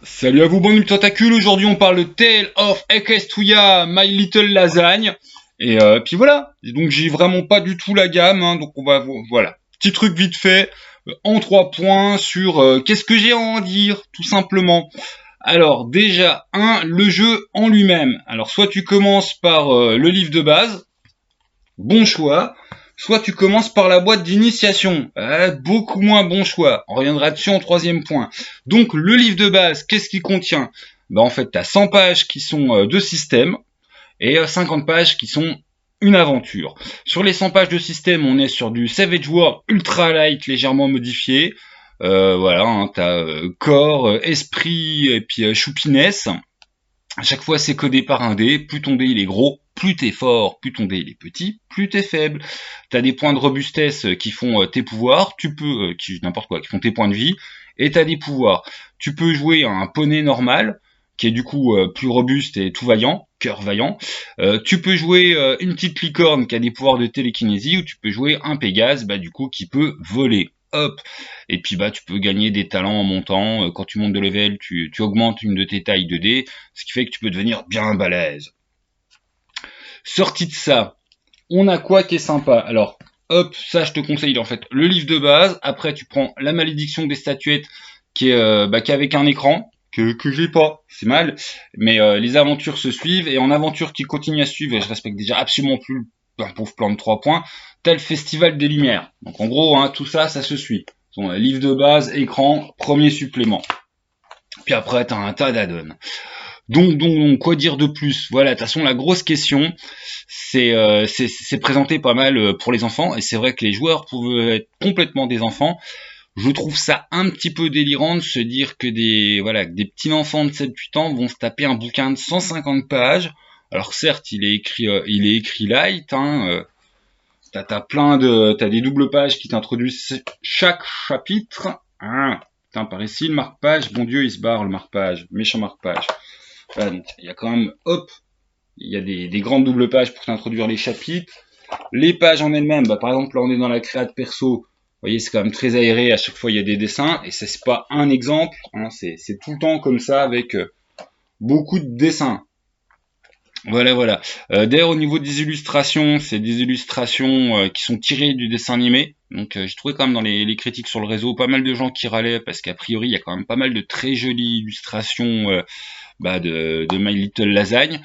Salut à vous, bon tentacules. Aujourd'hui, on parle de Tale of Equestria, My Little Lasagne. Et puis voilà. Et donc, j'ai vraiment pas du tout la gamme. Donc, on va voilà. Petit truc vite fait, en 3 points sur qu'est-ce que j'ai à en dire, tout simplement. Alors, déjà, le jeu en lui-même. Alors, soit tu commences par le livre de base, bon choix. Soit tu commences par la boîte d'initiation, beaucoup moins bon choix. On reviendra dessus en 3e point. Donc le livre de base, qu'est-ce qu'il contient? En fait, tu as 100 pages qui sont de système et 50 pages qui sont une aventure. Sur les 100 pages de système, on est sur du Savage War Ultra Light légèrement modifié. Voilà, hein, tu as corps, esprit et puis choupiness. À chaque fois, c'est codé par un dé. Plus ton dé il est gros, plus t'es fort. Plus ton dé il est petit, plus t'es faible. T'as des points de robustesse qui font tes pouvoirs. Tu peux, n'importe quoi, qui font tes points de vie. Et t'as des pouvoirs. Tu peux jouer un poney normal, qui est du coup plus robuste et tout vaillant, cœur vaillant. Tu peux jouer une petite licorne qui a des pouvoirs de télékinésie, ou tu peux jouer un Pégase, du coup, qui peut voler. Hop. Et puis tu peux gagner des talents en montant. Quand tu montes de level, tu augmentes une de tes tailles de dés, ce qui fait que tu peux devenir bien balèze. Sorti de ça, on a quoi qui est sympa? Alors, hop, ça je te conseille en fait le livre de base. Après, tu prends la malédiction des statuettes qui est avec un écran. Que j'ai pas, c'est mal, mais les aventures se suivent, et en aventure qui continue à suivre, et je respecte déjà absolument plus un pauvre plan de 3 points, t'as le Festival des Lumières. Donc en gros, hein, tout ça, ça se suit. Livre de base, écran, premier supplément. Puis après, t'as un tas d'add-ons. Donc, quoi dire de plus? Voilà, de toute façon, la grosse question, c'est présenté pas mal pour les enfants, et c'est vrai que les joueurs peuvent être complètement des enfants. Je trouve ça un petit peu délirant de se dire que que des petits enfants de 7-8 ans vont se taper un bouquin de 150 pages. Alors certes, il est écrit light, hein, t'as des doubles pages qui t'introduisent chaque chapitre. Hein. Putain, par ici, le marque-page, bon Dieu, il se barre le marque-page, méchant marque-page. Voilà, donc il y a quand même, hop, il y a des grandes doubles pages pour t'introduire les chapitres. Les pages en elles-mêmes, par exemple, là on est dans la créa de perso. Vous voyez, c'est quand même très aéré, à chaque fois il y a des dessins, et ça c'est pas un exemple, hein, c'est tout le temps comme ça avec beaucoup de dessins. Voilà. D'ailleurs, au niveau des illustrations, c'est des illustrations qui sont tirées du dessin animé. Donc, j'ai trouvé quand même dans les critiques sur le réseau pas mal de gens qui râlaient parce qu'a priori, il y a quand même pas mal de très jolies illustrations de My Little Lasagne.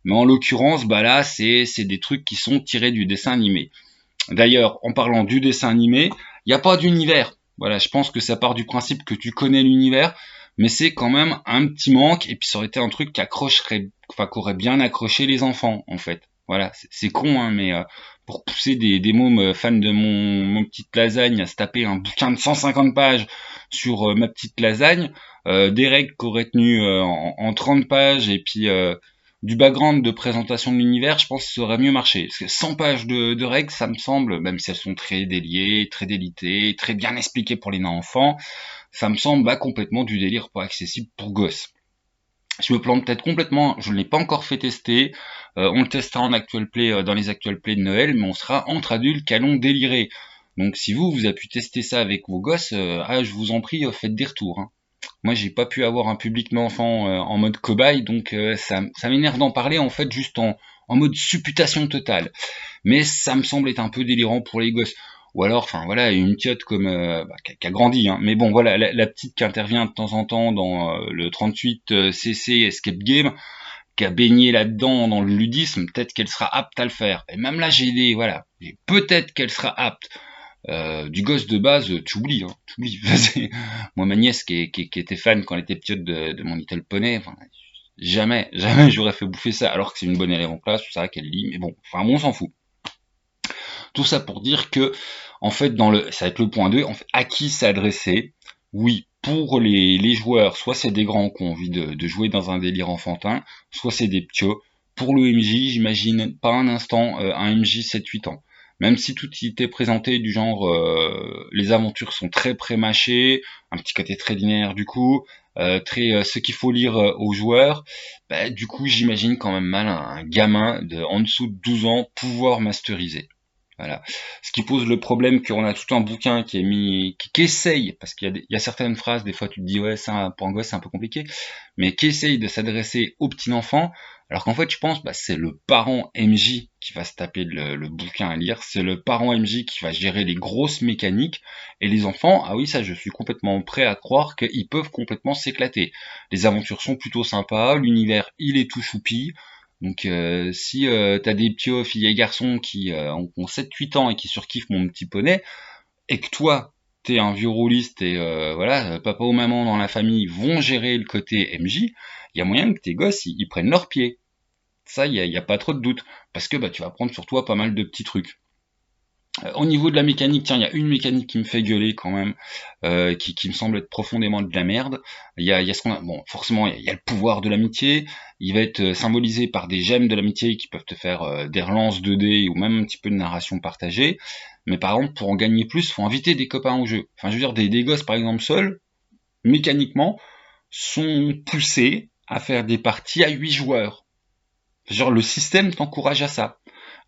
Mais en l'occurrence, là, c'est des trucs qui sont tirés du dessin animé. D'ailleurs, en parlant du dessin animé, il n'y a pas d'univers. Voilà, je pense que ça part du principe que tu connais l'univers, mais c'est quand même un petit manque, et puis ça aurait été un truc qui accrocherait, enfin, qui aurait bien accroché les enfants, en fait. Voilà, c'est con, hein, mais pour pousser des mômes fans de mon petite lasagne à se taper un bouquin de 150 pages sur ma petite lasagne, des règles qu'aurait tenues en 30 pages, et puis du background de présentation de l'univers, je pense que ça aurait mieux marché. Parce que 100 pages de règles, ça me semble, même si elles sont très déliées, très délitées, très bien expliquées pour les enfants, ça me semble complètement du délire pas accessible pour gosses. Je me plante peut-être complètement, je ne l'ai pas encore fait tester, on le testera en actual play, dans les actual play de Noël, mais on sera entre adultes qui allons délirer. Donc si vous avez pu tester ça avec vos gosses, je vous en prie, faites des retours. Hein. Moi, j'ai pas pu avoir un public d'enfants en mode cobaye, donc ça m'énerve d'en parler en fait juste en mode supputation totale. Mais ça me semble être un peu délirant pour les gosses. Ou alors, enfin voilà, une tiote comme qui a grandi, hein. Mais bon, voilà, la petite qui intervient de temps en temps dans le 38 CC Escape Game, qui a baigné là-dedans dans le ludisme, peut-être qu'elle sera apte à le faire. Et même là, peut-être qu'elle sera apte. Du gosse de base, tu oublies, hein, tu oublies. Moi, ma nièce qui était fan quand elle était petite de mon Little Poney, enfin, jamais j'aurais fait bouffer ça, alors que c'est une bonne élève en classe, c'est vrai qu'elle lit, mais bon, on s'en fout. Tout ça pour dire que, en fait, ça va être le point 2, en fait, à qui s'adresser? Oui, pour les joueurs, soit c'est des grands qui ont envie de jouer dans un délire enfantin, soit c'est des petits. Pour le MJ, j'imagine pas un instant un MJ 7-8 ans. Même si tout y était présenté du genre les aventures sont très prémâchées, un petit côté très linéaire du coup, très ce qu'il faut lire aux joueurs, du coup j'imagine quand même mal un gamin en dessous de 12 ans pouvoir masteriser. Voilà. Ce qui pose le problème qu'on a tout un bouquin qui est mis, qui essaye, parce qu'il y a certaines phrases, des fois tu te dis ouais, ça pour un gosse c'est un peu compliqué, mais qui essaye de s'adresser aux petits enfants, alors qu'en fait je pense bah, c'est le parent MJ qui va se taper le bouquin à lire, c'est le parent MJ qui va gérer les grosses mécaniques, et les enfants, ah oui ça je suis complètement prêt à croire qu'ils peuvent complètement s'éclater. Les aventures sont plutôt sympas, l'univers il est tout choupi. Donc si t'as des petits filles et garçons qui ont 7-8 ans et qui surkiffent mon petit poney, et que toi, t'es un vieux rôliste et voilà, papa ou maman dans la famille vont gérer le côté MJ, il y a moyen que tes gosses, ils prennent leur pied. Ça, y a pas trop de doute. Parce que bah, tu vas prendre sur toi pas mal de petits trucs. Au niveau de la mécanique, tiens, il y a une mécanique qui me fait gueuler quand même, qui me semble être profondément de la merde. Il y a ce qu'on a, bon, forcément, il y a le pouvoir de l'amitié. Il va être symbolisé par des gemmes de l'amitié qui peuvent te faire des relances 2D ou même un petit peu de narration partagée. Mais par exemple, pour en gagner plus, faut inviter des copains au jeu. Enfin, je veux dire, des gosses par exemple seuls, mécaniquement, sont poussés à faire des parties à 8 joueurs. Genre le système t'encourage à ça.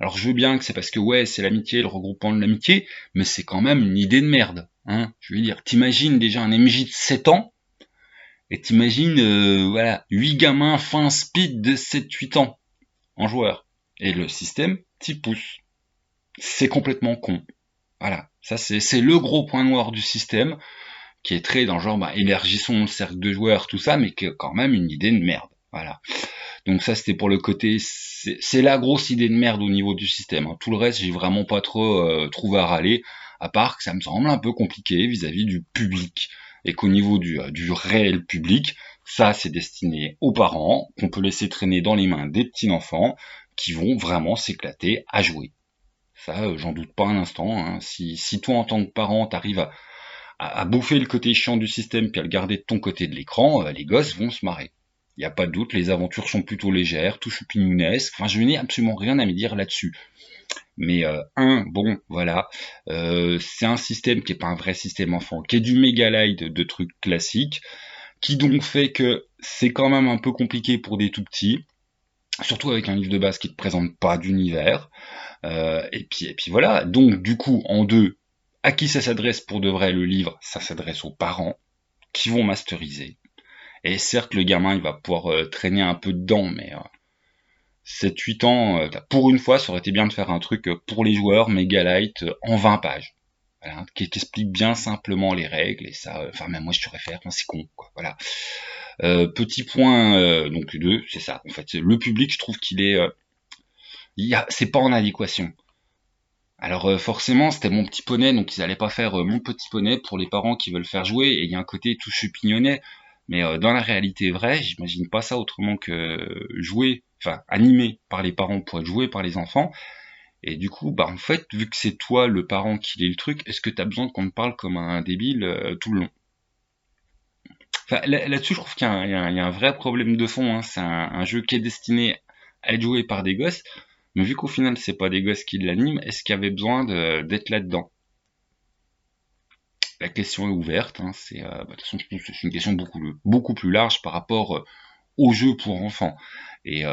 Alors je veux bien que c'est parce que ouais, c'est l'amitié, le regroupement de l'amitié, mais c'est quand même une idée de merde. Hein, je veux dire, t'imagines déjà un MJ de 7 ans, et t'imagines voilà, 8 gamins fin speed de 7-8 ans en joueur. Et le système t'y pousse. C'est complètement con. Voilà, ça c'est le gros point noir du système, qui est très dans le genre, bah, élargissons le cercle de joueurs, tout ça, mais qui est quand même une idée de merde. Voilà. Donc ça c'était pour le côté, c'est la grosse idée de merde au niveau du système. Hein. Tout le reste j'ai vraiment pas trop trouvé à râler, à part que ça me semble un peu compliqué vis-à-vis du public, et qu'au niveau du réel public, ça c'est destiné aux parents, qu'on peut laisser traîner dans les mains des petits enfants, qui vont vraiment s'éclater à jouer. Ça j'en doute pas un instant. Hein. Si toi en tant que parent t'arrives à bouffer le côté chiant du système puis à le garder de ton côté de l'écran, les gosses vont se marrer. Il n'y a pas de doute, les aventures sont plutôt légères, tout choupinounesque, enfin je n'ai absolument rien à me dire là-dessus. Mais bon, voilà, c'est un système qui est pas un vrai système enfant, qui est du méga light de trucs classiques, qui donc fait que c'est quand même un peu compliqué pour des tout petits, surtout avec un livre de base qui ne te présente pas d'univers, et puis voilà, donc du coup, en deux, à qui ça s'adresse pour de vrai le livre? Ça s'adresse aux parents, qui vont masteriser. Et certes, le gamin, il va pouvoir traîner un peu dedans, mais 7-8 ans, pour une fois, ça aurait été bien de faire un truc pour les joueurs, méga light, en 20 pages. Voilà, qui explique bien simplement les règles, et ça, enfin même moi je saurais faire, c'est con, quoi, voilà. Petit point, donc 2, c'est ça, en fait, le public, je trouve qu'il est, c'est pas en adéquation. Alors forcément, c'était mon petit poney, donc ils allaient pas faire mon petit poney pour les parents qui veulent faire jouer, et il y a un côté tout chupignonnet, mais dans la réalité vraie, j'imagine pas ça autrement que joué, enfin animé par les parents pour être joué par les enfants, et du coup, bah en fait, vu que c'est toi le parent qui lit le truc, est-ce que t'as besoin qu'on te parle comme un débile tout le long? Enfin, là-dessus, je trouve qu'il y a un vrai problème de fond, hein. C'est un jeu qui est destiné à être joué par des gosses, mais vu qu'au final, c'est pas des gosses qui l'animent, est-ce qu'il y avait besoin d'être là-dedans? La question est ouverte, hein, de toute façon, je pense que c'est une question beaucoup plus large par rapport au jeu pour enfants. Et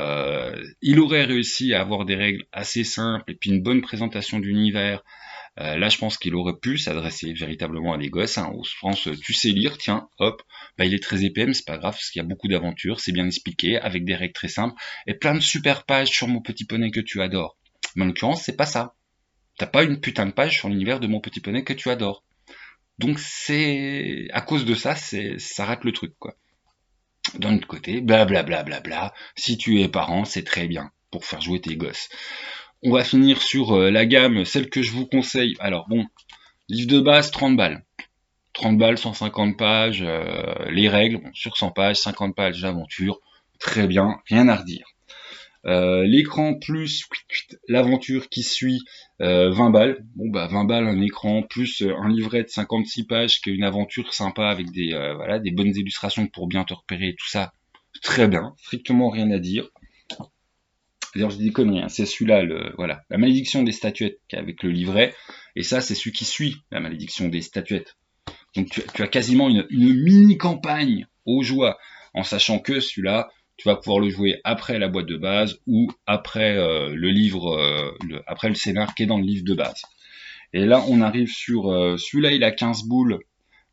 il aurait réussi à avoir des règles assez simples et puis une bonne présentation d'univers. Là, je pense qu'il aurait pu s'adresser véritablement à des gosses, hein, au sens, tu sais lire, tiens, hop, bah il est très épais, mais c'est pas grave, parce qu'il y a beaucoup d'aventures, c'est bien expliqué, avec des règles très simples, et plein de super pages sur Mon Petit Poney que tu adores. Mais en l'occurrence, c'est pas ça. T'as pas une putain de page sur l'univers de Mon Petit Poney que tu adores. Donc c'est à cause de ça, ça rate le truc, quoi. D'un autre côté, blablabla, bla, bla, bla, si tu es parent, c'est très bien pour faire jouer tes gosses. On va finir sur la gamme, celle que je vous conseille. Alors bon, livre de base, 30 balles. 30 balles, 150 pages, les règles, bon, sur 100 pages, 50 pages d'aventure, très bien, rien à redire. L'écran plus l'aventure qui suit, 20 balles. Bon bah 20 balles un écran plus un livret de 56 pages qui est une aventure sympa avec des bonnes illustrations pour bien te repérer et tout ça. Très bien, strictement rien à dire. D'ailleurs je dis des conneries, hein. C'est celui-là, la malédiction des statuettes avec le livret, et ça c'est celui qui suit la malédiction des statuettes. Donc tu as quasiment une mini campagne aux joies, en sachant que celui-là, tu vas pouvoir le jouer après la boîte de base ou après le livre, après le scénar qui est dans le livre de base. Et là, on arrive sur celui-là, il a 15 boules,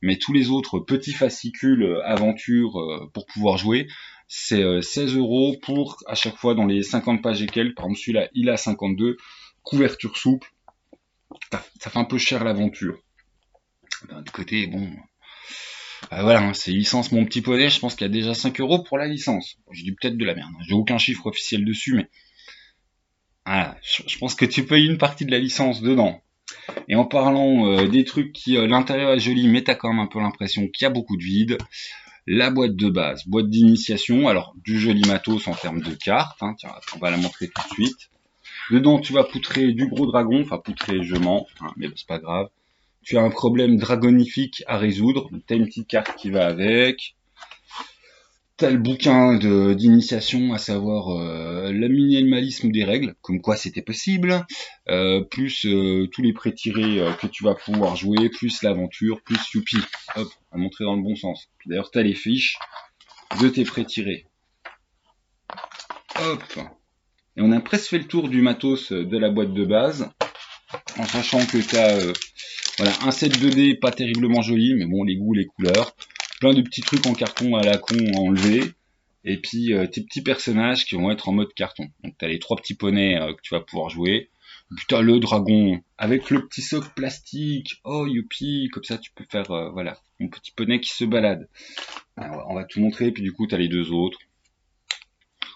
mais tous les autres petits fascicules aventure pour pouvoir jouer, c'est 16 € pour à chaque fois dans les 50 pages et quelques. Par exemple, celui-là, il a 52, couverture souple. Ça fait un peu cher l'aventure. D'un autre côté, bon, voilà, hein, c'est licence Mon Petit Poney, je pense qu'il y a déjà 5 € pour la licence. J'ai dit peut-être de la merde, hein. J'ai aucun chiffre officiel dessus, mais voilà, je pense que tu payes une partie de la licence dedans. Et en parlant des trucs qui, l'intérieur est joli, mais t'as quand même un peu l'impression qu'il y a beaucoup de vide, la boîte de base, boîte d'initiation, alors du joli matos en termes de cartes, hein, tiens, on va la montrer tout de suite. Dedans, tu vas poutrer du gros dragon, enfin poutrer, je mens, hein, mais c'est pas grave. Tu as un problème dragonifique à résoudre, t'as une petite carte qui va avec. T'as le bouquin d'initiation, à savoir le minimalisme des règles, comme quoi c'était possible, plus tous les prêts tirés que tu vas pouvoir jouer, plus l'aventure, plus youpi. Hop, à montrer dans le bon sens. Puis d'ailleurs, t'as les fiches de tes prêts tirés. Hop. Et on a presque fait le tour du matos de la boîte de base, en sachant que t'as voilà, un set 2D pas terriblement joli, mais bon, les goûts, les couleurs. Plein de petits trucs en carton à la con à enlever. Et puis tes petits personnages qui vont être en mode carton. Donc t'as les 3 petits poneys que tu vas pouvoir jouer. Et puis t'as le dragon avec le petit socle plastique. Oh youpi, comme ça tu peux faire voilà, mon petit poney qui se balade. Alors, on va tout montrer, puis du coup t'as les deux autres.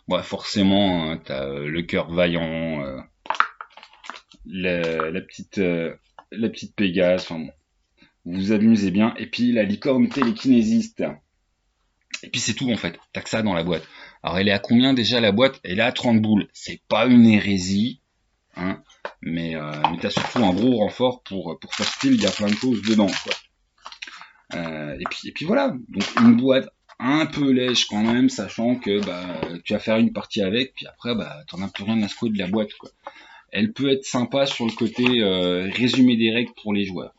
Ouais, forcément, hein, t'as le cœur vaillant, la petite Pégase, enfin bon. Vous vous amusez bien. Et puis la licorne télékinésiste. Et puis c'est tout en fait. T'as que ça dans la boîte. Alors elle est à combien déjà la boîte? Elle est à 30 boules. C'est pas une hérésie, hein, mais t'as surtout un gros renfort pour faire style. Il y a plein de choses dedans, quoi. Et puis voilà. Donc une boîte un peu lèche quand même, sachant que bah tu vas faire une partie avec, puis après bah t'en as plus rien à secouer de la boîte, quoi. Elle peut être sympa sur le côté résumé des règles pour les joueurs.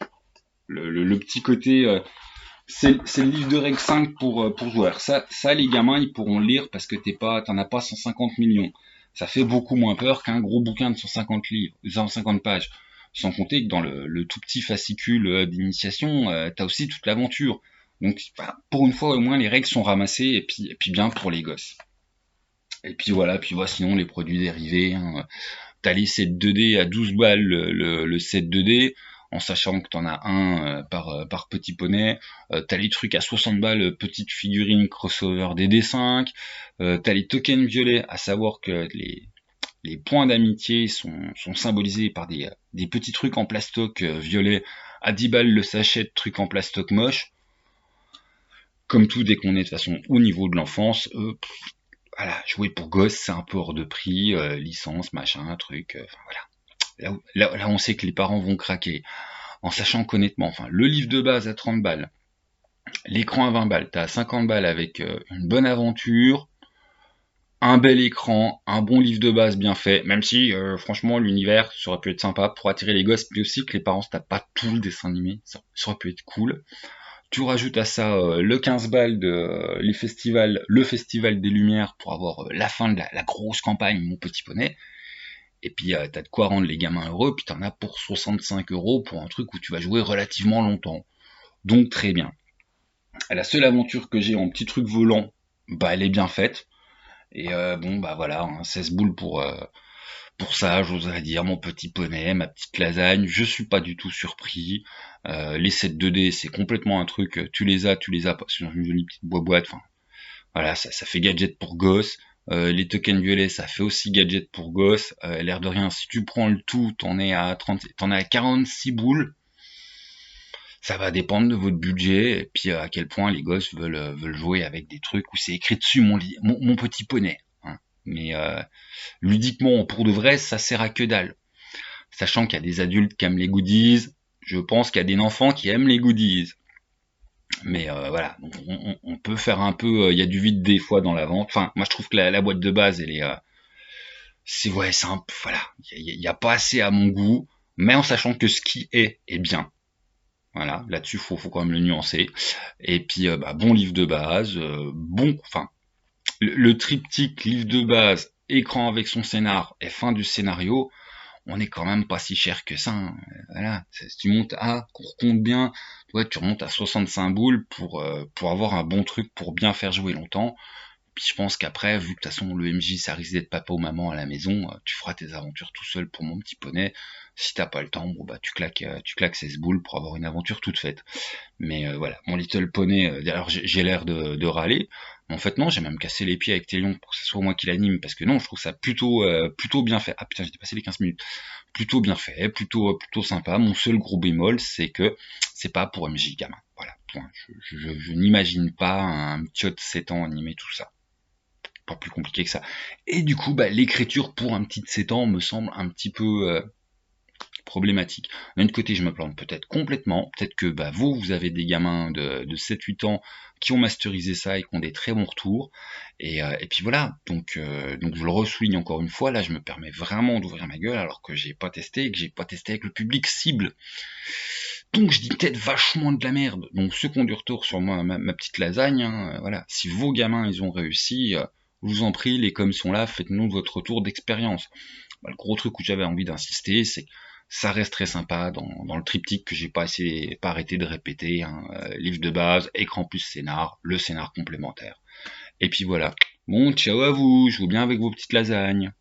Le petit côté c'est le livre de règles 5 pour joueurs. Ça, les gamins, ils pourront le lire parce que t'en as pas 150 millions. Ça fait beaucoup moins peur qu'un gros bouquin de 150 livres, 150 pages. Sans compter que dans le tout petit fascicule d'initiation, t'as aussi toute l'aventure. Donc, bah, pour une fois, au moins, les règles sont ramassées et puis bien pour les gosses. Et puis voilà, sinon les produits dérivés, hein. T'as les sets 2D à 12 balles le set 2D, en sachant que t'en as un par petit poney. T'as les trucs à 60 balles, petites figurines crossover DD5. T'as les tokens violets, à savoir que les points d'amitié sont symbolisés par des petits trucs en plastoc violet à 10 balles le sachet de trucs en plastoc moche. Comme tout, dès qu'on est de toute façon au niveau de l'enfance, voilà, jouer pour gosse, c'est un peu hors de prix, licence, machin, truc, enfin voilà. Là, on sait que les parents vont craquer. En sachant qu'honnêtement, enfin, le livre de base à 30 balles, l'écran à 20 balles, t'as 50 balles avec une bonne aventure, un bel écran, un bon livre de base bien fait, même si, franchement, l'univers, ça aurait pu être sympa pour attirer les gosses, mais aussi que les parents se tapent pas tout le dessin animé, ça aurait pu être cool. Tu rajoutes à ça le 15 balles de le festival des Lumières pour avoir la fin de la grosse campagne, mon petit poney. Et puis t'as de quoi rendre les gamins heureux, puis t'en as pour 65 € pour un truc où tu vas jouer relativement longtemps. Donc très bien. La seule aventure que j'ai en petit truc volant, bah elle est bien faite. Et bon bah voilà, hein, 16 boules pour ça, j'oserais dire, mon petit poney, ma petite lasagne, je suis pas du tout surpris. Les sets 2D, c'est complètement un truc, tu les as pas, c'est une jolie petite boîte, enfin, voilà, ça fait gadget pour gosse. Les tokens violets, ça fait aussi gadget pour gosse. L'air de rien, si tu prends le tout, t'en es à 46 boules. Ça va dépendre de votre budget, et puis à quel point les gosses veulent jouer avec des trucs où c'est écrit dessus mon petit poney, hein. Mais ludiquement, pour de vrai, ça sert à que dalle. Sachant qu'il y a des adultes qui aiment les goodies, je pense qu'il y a des enfants qui aiment les goodies. Mais voilà, donc on peut faire un peu, il y a du vide des fois dans la vente. Enfin, moi je trouve que la boîte de base, elle est, c'est ouais, c'est un, voilà, il y a pas assez à mon goût, mais en sachant que ce qui est bien. Voilà, là-dessus faut quand même le nuancer. Et puis bah, bon livre de base, bon, enfin le triptyque, livre de base, écran avec son scénar et fin du scénario, on n'est quand même pas si cher que ça. Hein. Voilà, si tu montes à, qu'on compte bien, ouais, tu remontes à 65 boules pour avoir un bon truc pour bien faire jouer longtemps. Puis je pense qu'après, vu que de toute façon le MJ ça risque d'être papa ou maman à la maison, tu feras tes aventures tout seul pour mon petit poney. Si t'as pas le temps, bon bah tu claques 16 boules pour avoir une aventure toute faite. Mais voilà, mon Little Poney, alors j'ai l'air de râler, mais en fait non, j'ai même cassé les pieds avec Télion pour que ce soit moi qui l'anime, parce que non, je trouve ça plutôt bien fait. Ah putain, j'ai dépassé les 15 minutes. Plutôt bien fait, plutôt sympa. Mon seul gros bémol, c'est que c'est pas pour MJ gamin. Voilà, point. Je n'imagine pas un petit de 7 ans animer tout ça. Pas plus compliqué que ça. Et du coup, bah, l'écriture pour un petit de 7 ans me semble un petit peu problématique. D'un autre côté, je me plante peut-être complètement. Peut-être que bah, vous avez des gamins de 7-8 ans qui ont masterisé ça et qui ont des très bons retours. Et puis voilà, donc je le ressouligne encore une fois, là je me permets vraiment d'ouvrir ma gueule alors que j'ai pas testé et que j'ai pas testé avec le public cible. Donc je dis peut-être vachement de la merde. Donc ceux qui ont du retour sur moi, ma petite lasagne, hein, voilà. Si vos gamins ils ont réussi, je vous en prie, les coms sont là, faites-nous votre retour d'expérience. Bah, le gros truc où j'avais envie d'insister, c'est que ça reste très sympa dans le triptyque que j'ai pas arrêté de répéter, hein, livre de base, écran plus scénar, le scénar complémentaire. Et puis voilà. Bon, ciao à vous, je vous bien avec vos petites lasagnes.